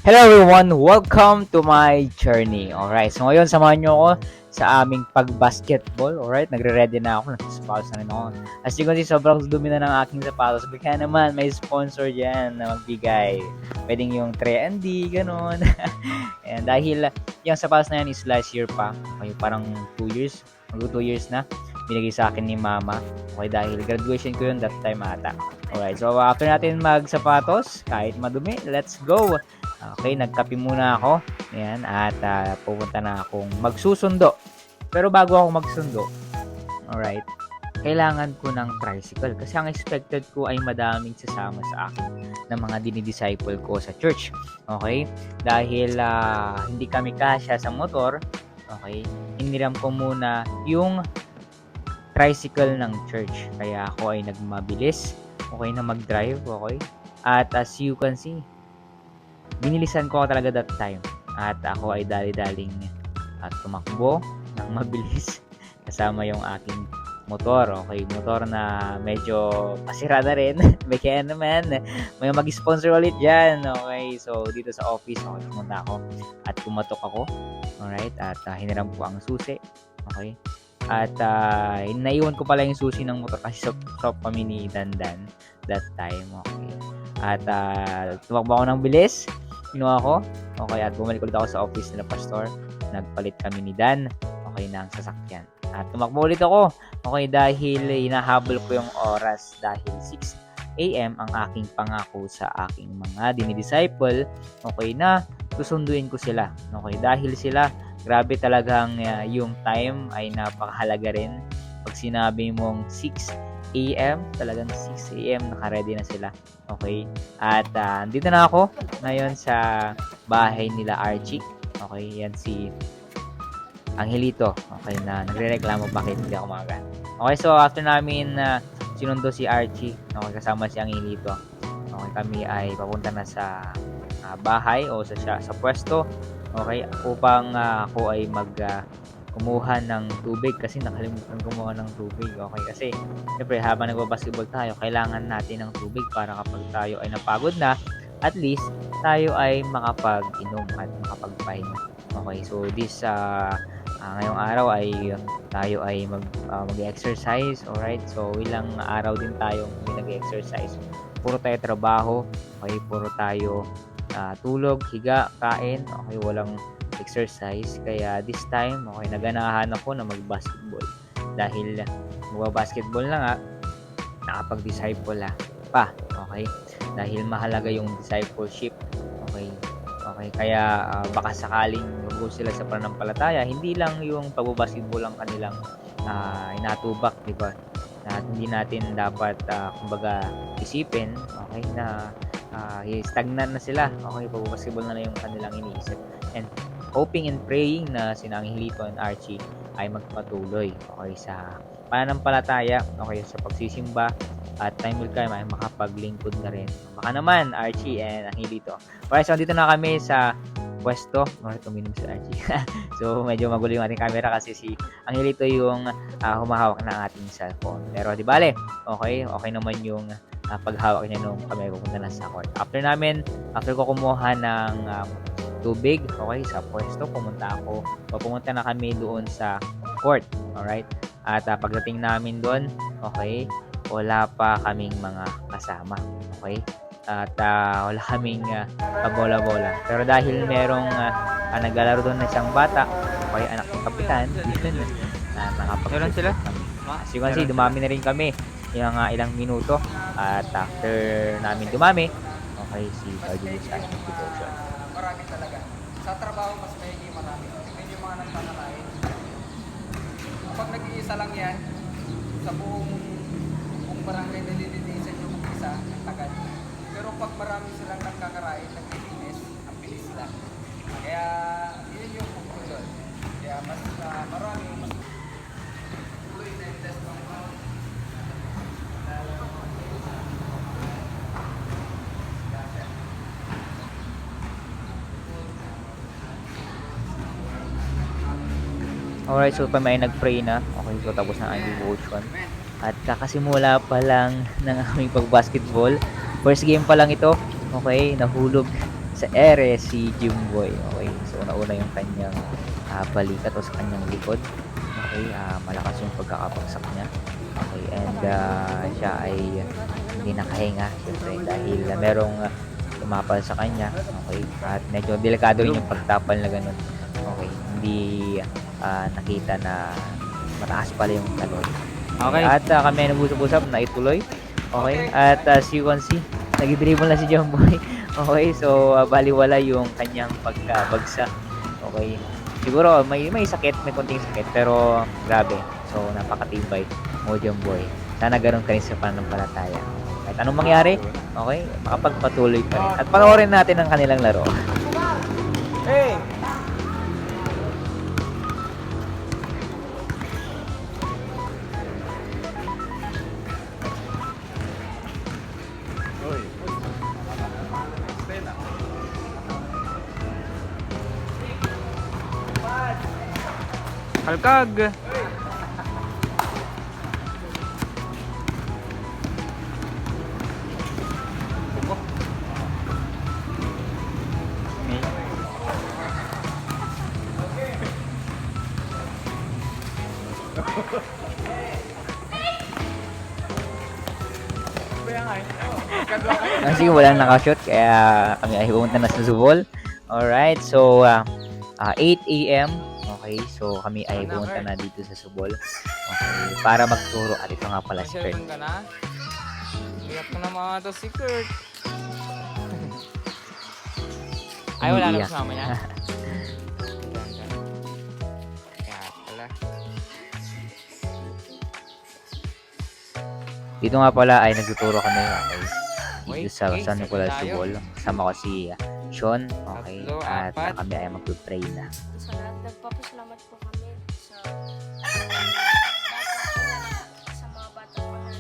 Hello everyone! Welcome to my journey. Alright, so ngayon samahan nyo ako sa aming pag-basketball. Alright, nagre-ready na ako. Nagsasapatos na rin ako. As you can see, sobrang dumi na ng aking sapatos. Kaya naman, may sponsor dyan na magbigay. Pwedeng yung 3&D, ganun. And dahil yung sapatos na yan is last year pa. Okay, parang 2 years. Mag 2 years na. Binigay sa akin ni mama. Okay, dahil graduation ko yun that time ata. Alright, so after natin magsapatos, kahit madumi, let's go! Okay, nagkape muna ako. Ayan, at pupunta na akong magsusundo. Pero bago ako magsundo, alright, kailangan ko ng tricycle. Kasi ang expected ko ay madaming sasama sa akin ng mga dinidisciple ko sa church. Okay? Dahil hindi kami kasya sa motor, okay, iniram ko muna yung tricycle ng church. Kaya ako ay nagmabilis, okay, na mag-drive, okay? At as you can see, binilisan ko talaga that time. At ako ay dali-daling tumakbo ng mabilis kasama yung aking motor. Okay, motor na medyo pasira na rin. Kaya naman, may mag-sponsor ulit dyan. Okay, so dito sa office, okay, pumunta ako at pumatok ako. Alright, at hiniram ko ang susi. Okay, at naiwan ko pala yung susi ng motor kasi shop kami ni Dandan that time. Okay, at tumakbo ako ng bilis. Kinuha ko. Okay, at bumalik ulit ako sa office nila Pastor. Nagpalit kami ni Dan. Okay, ng sasakyan. At tumakbo ulit ako. Okay, dahil hinahabol ko yung oras. Dahil 6 a.m. ang aking pangako sa aking mga dinidisciple. Okay, na susunduin ko sila. Okay, dahil sila, grabe talagang yung time ay napakahalaga rin. Pag sinabi mong 6 a.m. talagang 6 a.m. naka-ready na sila. Okay? At dito na ako ngayon sa bahay nila Archie. Okay? Yan si Angelito. Okay? Na nagre-reklamo bakit hindi ako maga. Okay? So, after namin sinundo si Archie, okay, kasama si Angelito, okay, kami ay papunta na sa bahay o sa pwesto. Okay? Upang ako ay kumuha ng tubig kasi nakalimutan kumuha ng tubig. Okay, kasi siyempre habang nagbabasketball tayo, kailangan natin ng tubig para kapag tayo ay napagod na, at least tayo ay makapag-inom at makapagpahinga. Okay, so this ngayong araw ay tayo ay mag-exercise. Alright, so ilang araw din tayong nag-exercise. Puro tayo trabaho, okay, puro tayo tulog, higa, kain, okay, walang exercise. Kaya this time, okay, naganahan ako na mag-basketball. Dahil magbabasketball na nga, nakapag-disciple pa. Okay? Dahil mahalaga yung discipleship. Okay? Okay, kaya baka sakaling mag-go sila sa pananampalataya, hindi lang yung pagbabasketball ang kanilang inatubak, di ba? Na hindi natin dapat kumbaga isipin, okay, na stagnant na sila. Okay, pagbabasketball na yung kanilang iniisip. And hoping and praying na si Angelito and Archie ay magpatuloy, okay, sa pananampalataya, okay, sa pagsisimba, at time will come ay makapaglingkod na rin. Baka naman Archie and Angelito. Alright, so dito na kami sa pwesto. Tuminom si Archie. So medyo magulo yung ating camera kasi si Angelito yung humahawak ng ating cellphone. Pero di bale, okay naman yung paghawak niya nung kami pupunta na sa court. After ko kumuha ng tubig, okay, sa pwesto, pumunta na kami doon sa court. Alright, at pagdating namin doon, okay, wala pa kaming mga kasama. Okay, at wala kaming bola-bola. Pero dahil merong naglalaro doon na isang bata, okay, anak ng kapitan, yun, nakapag-meron sila. As you can see, dumami na rin kami yung ilang minuto. At after namin dumami, okay, si Julius ay devotion. Marami talaga. Sa trabaho, mas may marami. Tingnan yung mga nagtanakain. Kapag nag-iisa lang yan, sa buong barangay nalilinisan yung isa, ang tagal. Pero pag marami silang nagkakarain, naglilinis, ang bilis lang. Kaya, yun yung conclusion. Kaya mas marami, mas tuloy na yung test ng mga. Alright, so may nag-pray na. Okay, so tapos na ang devotion. At kakasimula pa lang ng aming pag-basketball. First game pa lang ito. Okay, nahulog sa sa ere si Jimboy. Okay, so nauna yung kanyang balikat o sa kanyang likod. Okay, malakas yung pagkakabagsak niya. Okay, and siya ay hindi nakahinga syempre dahil merong tumapal sa kanya. Okay, at medyo delikado rin yung pagtapal na ganun. Okay, hindi nakita na mataas pala yung talon. Okay, at kami ay nag-usap-usap na ituloy. Okay, at as you can see, nag-dribble na si Jumboy. Okay, so baliwala yung kanyang pagkabagsak. Okay, siguro may sakit, may konting sakit, pero grabe. So napakatibay mo Jumboy. Sana ganun ka rin sa pananampalataya. Kahit anong mangyari, okay, makapagpatuloy pa rin. At panoorin natin ang kanilang laro. Hey! Kalkag! Sige, walang nakashoot kaya kami ay pumunta na sa Zubol. Alright, so 8 a.m. Okay, so kami ay pumunta na dito sa Zubol. Okay, para magturo. At ito nga pala si Kurt. Ka na? Iyak ko na mga to si Kurt. Ay, wala na Umiiyak. kasama niya. Kaya pala. Dito nga pala ay nagtuturo kami okay, dito sa Okay, San Nicolas tayo. Zubol. Kasama ko si Sean. Okay, Tatlo, at apat. kami ay magpipray na. Sa lahat, nagpapasalamat po kami sa mga bata po na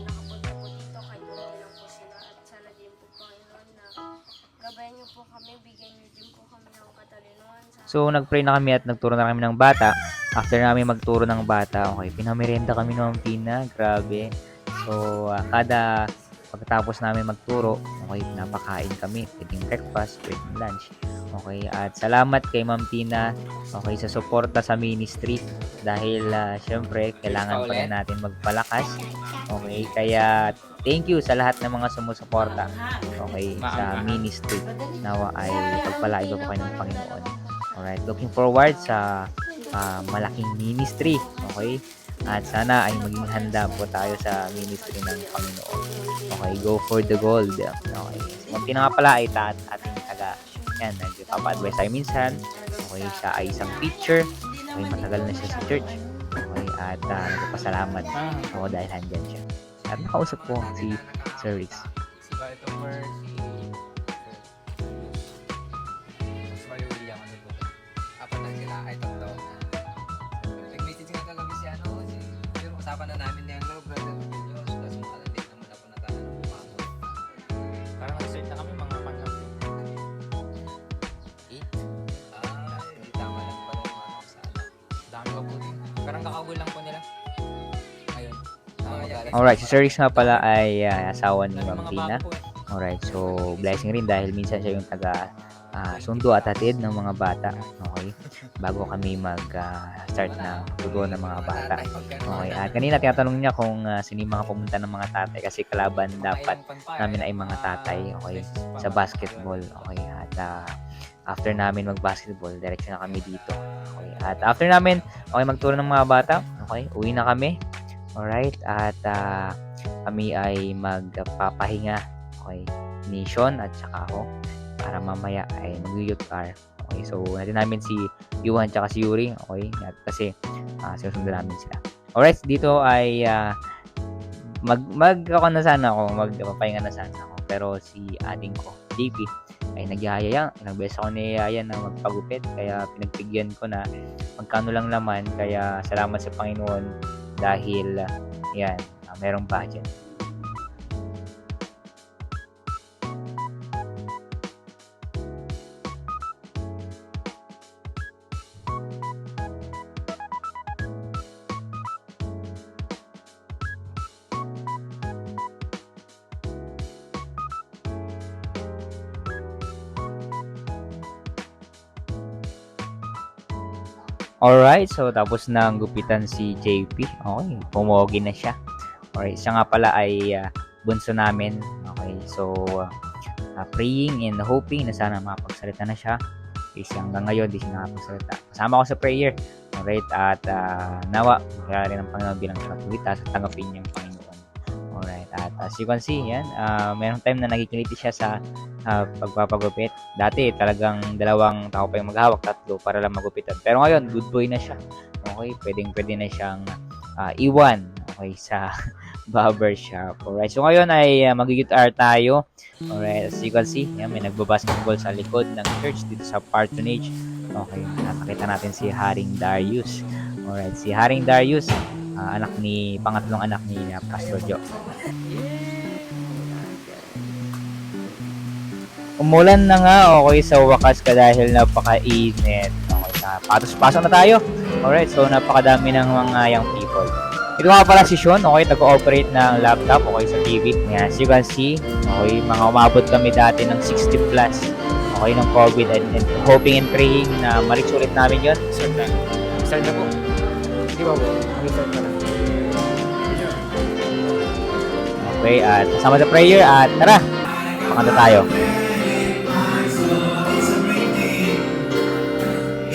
nakapunta po dito kahit hindi lang po sila at sana din po Panginoon na gabayan niyo po kami, bigyan niyo din po kami ng katalinuhan sa So, nagpray na kami at nagturo na kami ng bata. After namin magturo ng bata, okay, pinamerienda kami ng Pina. Grabe. So, kada pagkatapos namin magturo, okay, napakain kami. Pwedeng breakfast, pwedeng lunch. Okay, at salamat kay Ma'am Tina, okay, sa suporta sa ministry. Dahil, syempre, kailangan pa rin natin magpalakas. Okay, kaya thank you sa lahat ng mga sumusuporta. Okay, sa ministry. Nawa ay pagpalain pa kayo ng Panginoon. Alright, looking forward sa malaking ministry. Okay? At sana ay maging handa po tayo sa ministry ng Panginoon. Okay, go for the gold. Okay. Kung nga pala ay ating taga yan, nagpapa-advise tayo minsan. Okay, siya ay isang teacher. Okay, matagal na siya sa church. Okay, at nagpapasalamat ako dahil handyan siya. At nakausap ko si Sir Rix. Si Barto for si Mas William ano po. Apat na sila ay tatlo. Nag-message nga kagabi si ano si pero usapan na namin niya ano brother William tapos makalit naman ako na tayo umabot. Parang nag-search na kami mga pangkat. 8. Hindi tama lang pala yung ano sa ano. Dami pa po din. Parang kakagul lang po nila. Ayun. Alright, si Sir Rix nga pala ay asawa ni Ma'am Mga Tina. bago po. Alright, so blessing rin dahil minsan siya yung taga sundo at hatid ng mga bata. Okay? Bago kami mag-start na tugo ng mga bata. Okay, at kanina tinatanong niya kung sino yung mga pumunta ng mga tatay kasi kalaban dapat namin ay mga tatay, okay, sa basketball. Okay, at after namin mag-basketball, diretso na kami dito. Okay, at after namin, okay, magturo ng mga bata, okay, uwi na kami. Alright, at kami ay magpapahinga, okay, ni Sean at saka ako para mamaya ay mag-youth car. Okay, so natin namin si Yuhan at si Yuri, okay, at kasi sinusundan namin sila. Alright, dito ay ako na sana ako, magpapahinga na sana ako. Pero si ading ko, JP, ay nagyayaya. Nag-beses ako ni Yaya na magpagupit. Kaya pinagbigyan ko na magkano lang naman. Kaya salamat sa Panginoon dahil yan, merong budget. Alright, so tapos na ang gupitan si JP. Okay, pumogi na siya. Alright, siya nga pala ay bunso namin. Okay, so praying and hoping na sana makapagsalita na siya. Kasi hanggang ngayon, di siya nakapagsalita. Kasama ko sa prayer. Alright, at nawa, kaya rin ang Panginoon bilang katuwitas at tanggapin niyang Panginoon. Alright, at as you can see, yan, mayroong time na nagkikiliti siya sa pagpapagupit. Dati talagang 2 tao pa yung maghawak, 3 para lang magupitan. Pero ngayon, good boy na siya. Okay, pwede na siyang iwan, okay, sa barbershop. Alright, so ngayon ay mag-guitar tayo. Alright, as you can see, yan, may nagbabasketball sa likod ng church dito sa Patronage. Okay, nakakita natin si Haring Darius. Alright, si Haring Darius, pangatlong anak ni Pastor Joe. Umulan na nga, okay, sa wakas ka dahil napakainit. Okay, pasok na tayo. Alright, so napakadami ng mga young people. Ito nga pala si Sean, okay, nag-ooperate ng laptop, okay, sa TV. Ayan, as you can see, okay, mga umabot kami dati ng 60 plus, okay, ng COVID, and hoping and praying na ma-reach ulit namin yun. Start na po. Di ba po? Start na lang. Okay, at kasama sa prayer, at tara, pakanta tayo.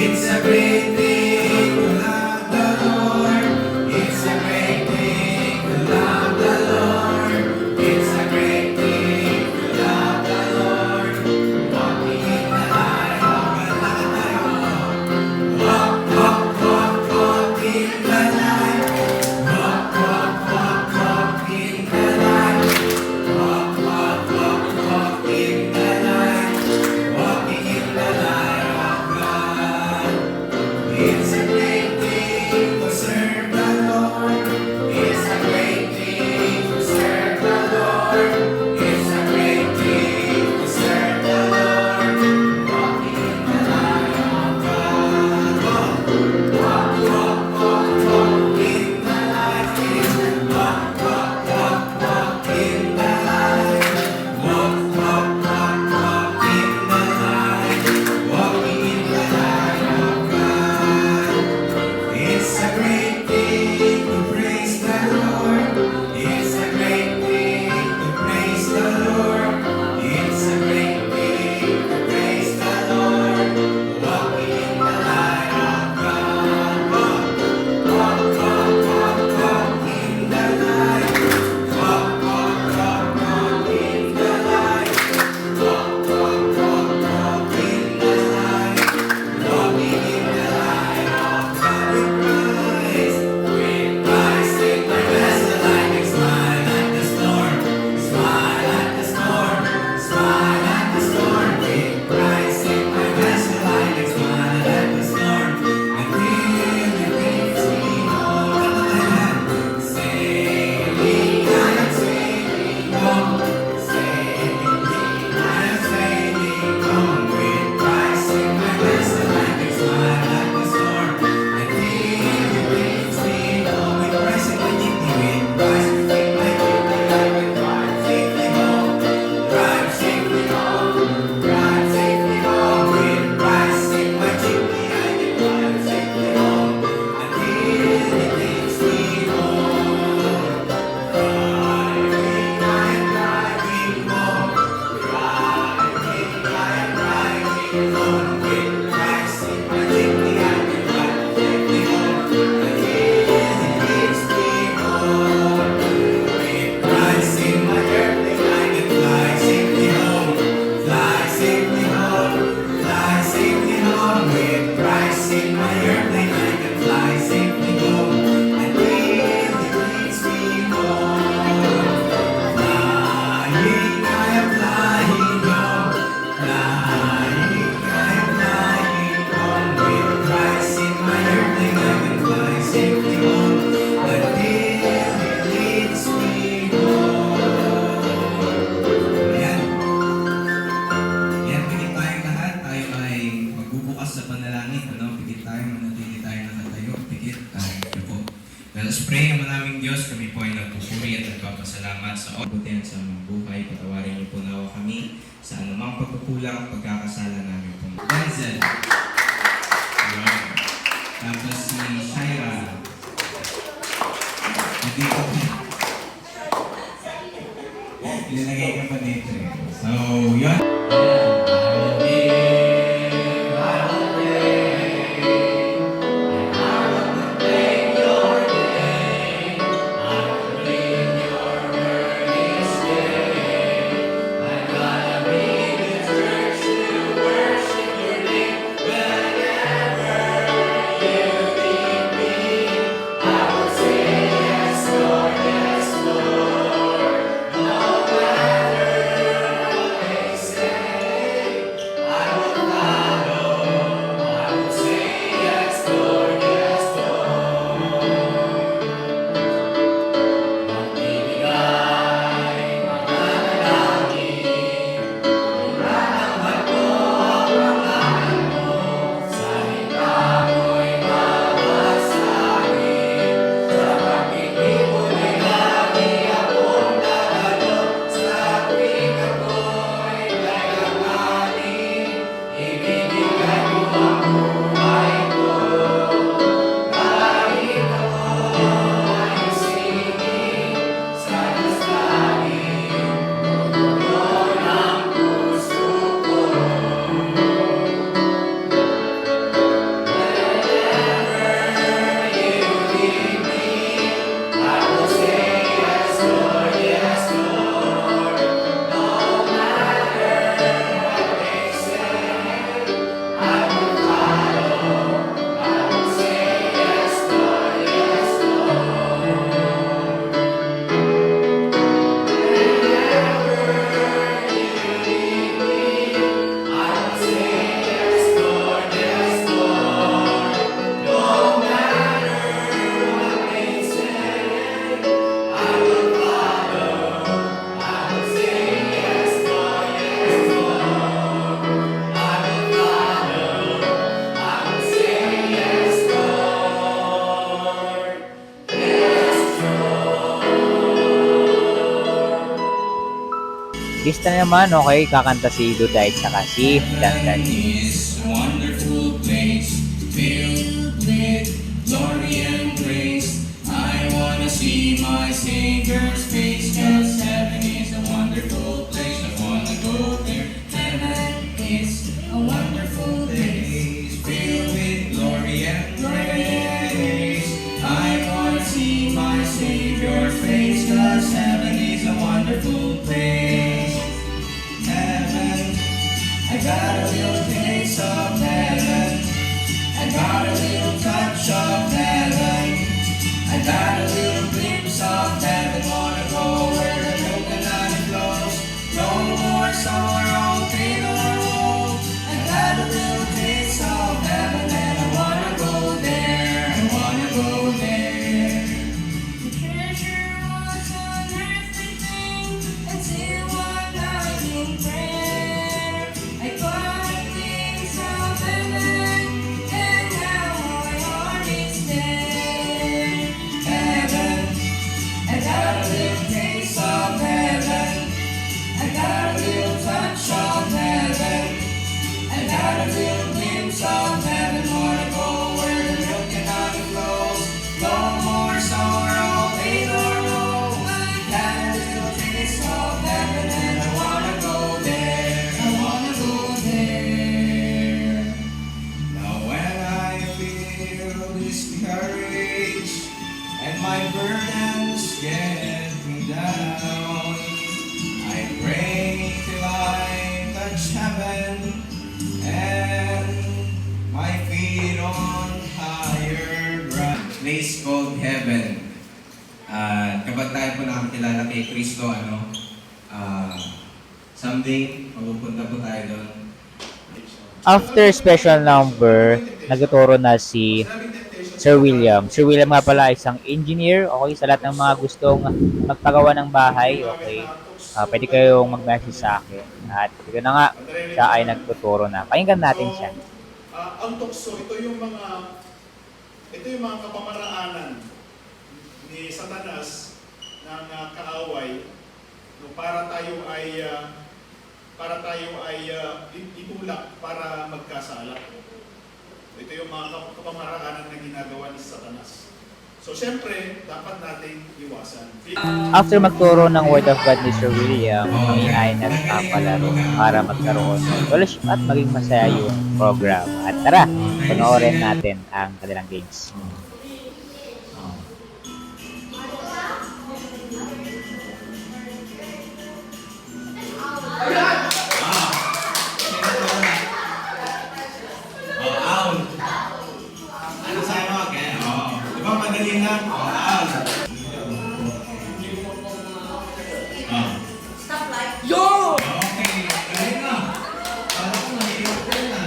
It's a great thing to love the Lord. It's a great thing to love the Lord. It's a great thing to love the Lord. Walking in the light of the light. Walk, walk, walk, walk in the light. Walk, walk, walk, walk in the light. Walk, walk, walk, walk in the light. Walking in the light of God. It's a great thing to serve the Lord. It's a great thing to serve the Lord. It's a great thing to serve the Lord. Walking in the light of God. Walk, walk, walk, walk, walk in the light. Walk, walk, walk, walk in the light. Walk, walk, walk, walk in the light. Walking in the light of God. It's a great thing to praise the Lord. It's a great thing to praise the Lord. It's a great thing to praise the Lord. Walking in the light of God. Walk, walk, walk, walk, walk in the light. Walk, walk, walk, walk in the light. Walk, walk, walk, walk in the light. Walking in the light of God. With Christ, take my vessel like a smile at the storm. Smile at the storm. Smile at the storm. With Christ, take my vessel like a smile at the storm. Until it leads me home. Sailing, I am sailing home. Sailing, I am sailing home. With Christ, take my vessel like a smile at the storm. Until it leads me home. With Christ, take my jeepney. With Christ, take my jeepney. I will drive safely home. Drive safely home. Drive safely home. With Christ, take my jeepney. I will drive safely home. Until it leads me home. Driving, I am driving home. Driving, I am driving home. With Christ, take my jeepney. I will drive safely home. Until it leads me home. With Christ in my airplane, I can fly safely home. Fly safely home. Fly safely home. With Christ in my airplane, I can fly safely home. Until it leads me home. Flying, I am flying home. Flying, I am flying home. With Christ in my airplane, I can fly safely home. Until it leads me home. Ayan. Yan, pigit tayong lahat. Tayo ay magbubukas sa panalangin. Pigit tayo, manatili tayo nakatayo. Pigit tayo po. Let us pray. Ang maraming Diyos, kami po ay nagpupuri at nagpapasalamat sa kabutihan sa aming buhay. Patawarin niyo po nawa kami sa anumang pagkukulang at pagkakasala namin po. Denzel. Tama Ilalagay ka pa dito eh. So, yun. Lista naman, okay, kakanta si Duday tsaka si Dandan. Is a wonderful place filled with glory and grace. I wanna see my Savior's face, 'cause heaven is a wonderful place. I wanna go there. Heaven is a wonderful place filled with glory and grace. I wanna see my Savior's face, 'cause heaven is a wonderful place. Heaven, I got a little taste of heaven. I got a little touch of heaven. I got a little glimpse of heaven. Wanna go where the milk and honey flows. No more sorrow, pain or woe. I got a little taste of heaven and I wanna go there. I wanna go there. The treasure was an earthly thing until one night in prayer. I got a glimpse of heaven, and now my heart is there. Heaven, I got a little taste of heaven. I got a little touch of heaven. I got a little glimpse of heaven. Wanna go where the milk and honey flows. No more sorrow, pain or woe. I got a little taste of heaven and I wanna go there. I wanna go there. Now when I feel discouraged and my burdens get me down, I pray till I touch heaven and my feet on higher ground. Place called heaven. Kapag tayo po nakakilala kay Kristo, someday, mapupunta po tayo doon. After special number, nagtuturo na si Sir William. Sir William nga pala isang engineer, okay, sa lahat ng mga gustong magpagawa ng bahay, okay. Pwede kayong mag-message sa akin. At ito na nga, siya ay nagtuturo na. Pakinggan natin siya. Ang tukso, ito yung mga kapamaraanan ni Satanas ng kaaway no, para tayo ay itulak para magkasala. Ito yung mga kapamaraanan na ginagawa ni Satanas. So, syempre, dapat nating iwasan. After magturo ng Word of God ni Sir William, kami ay nagpapalaro para magkaroon ng fellowship at maging masaya yung program. At tara, panoorin natin ang kanilang games. Out. Ano sa'yo mo? Okay. Di ba madali lang? Out. Yo! Okay. Galing na. Parang ko nahihirap ka na.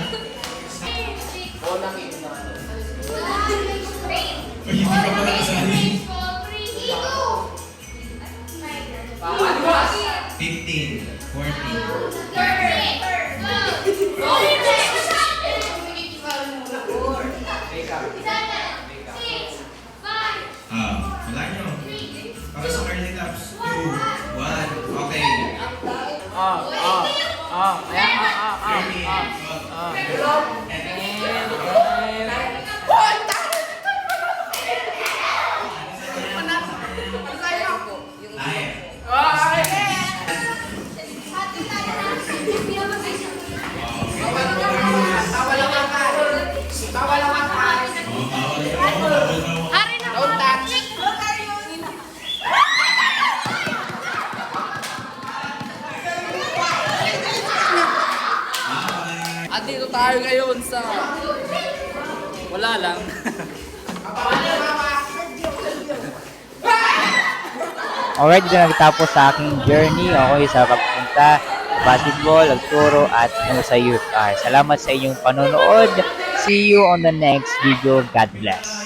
Uy, hindi ka pala kasali. 15, 14. Wala nyo. Para sa early laps. 2, 1. Okay. At dito tayo ngayon sa... Wala lang. Alright, dito na nagtapos sa aking journey. Okay, sa pagpunta, basketball, nagturo, at ano sa youth. Salamat sa inyong panonood. See you on the next video. God bless.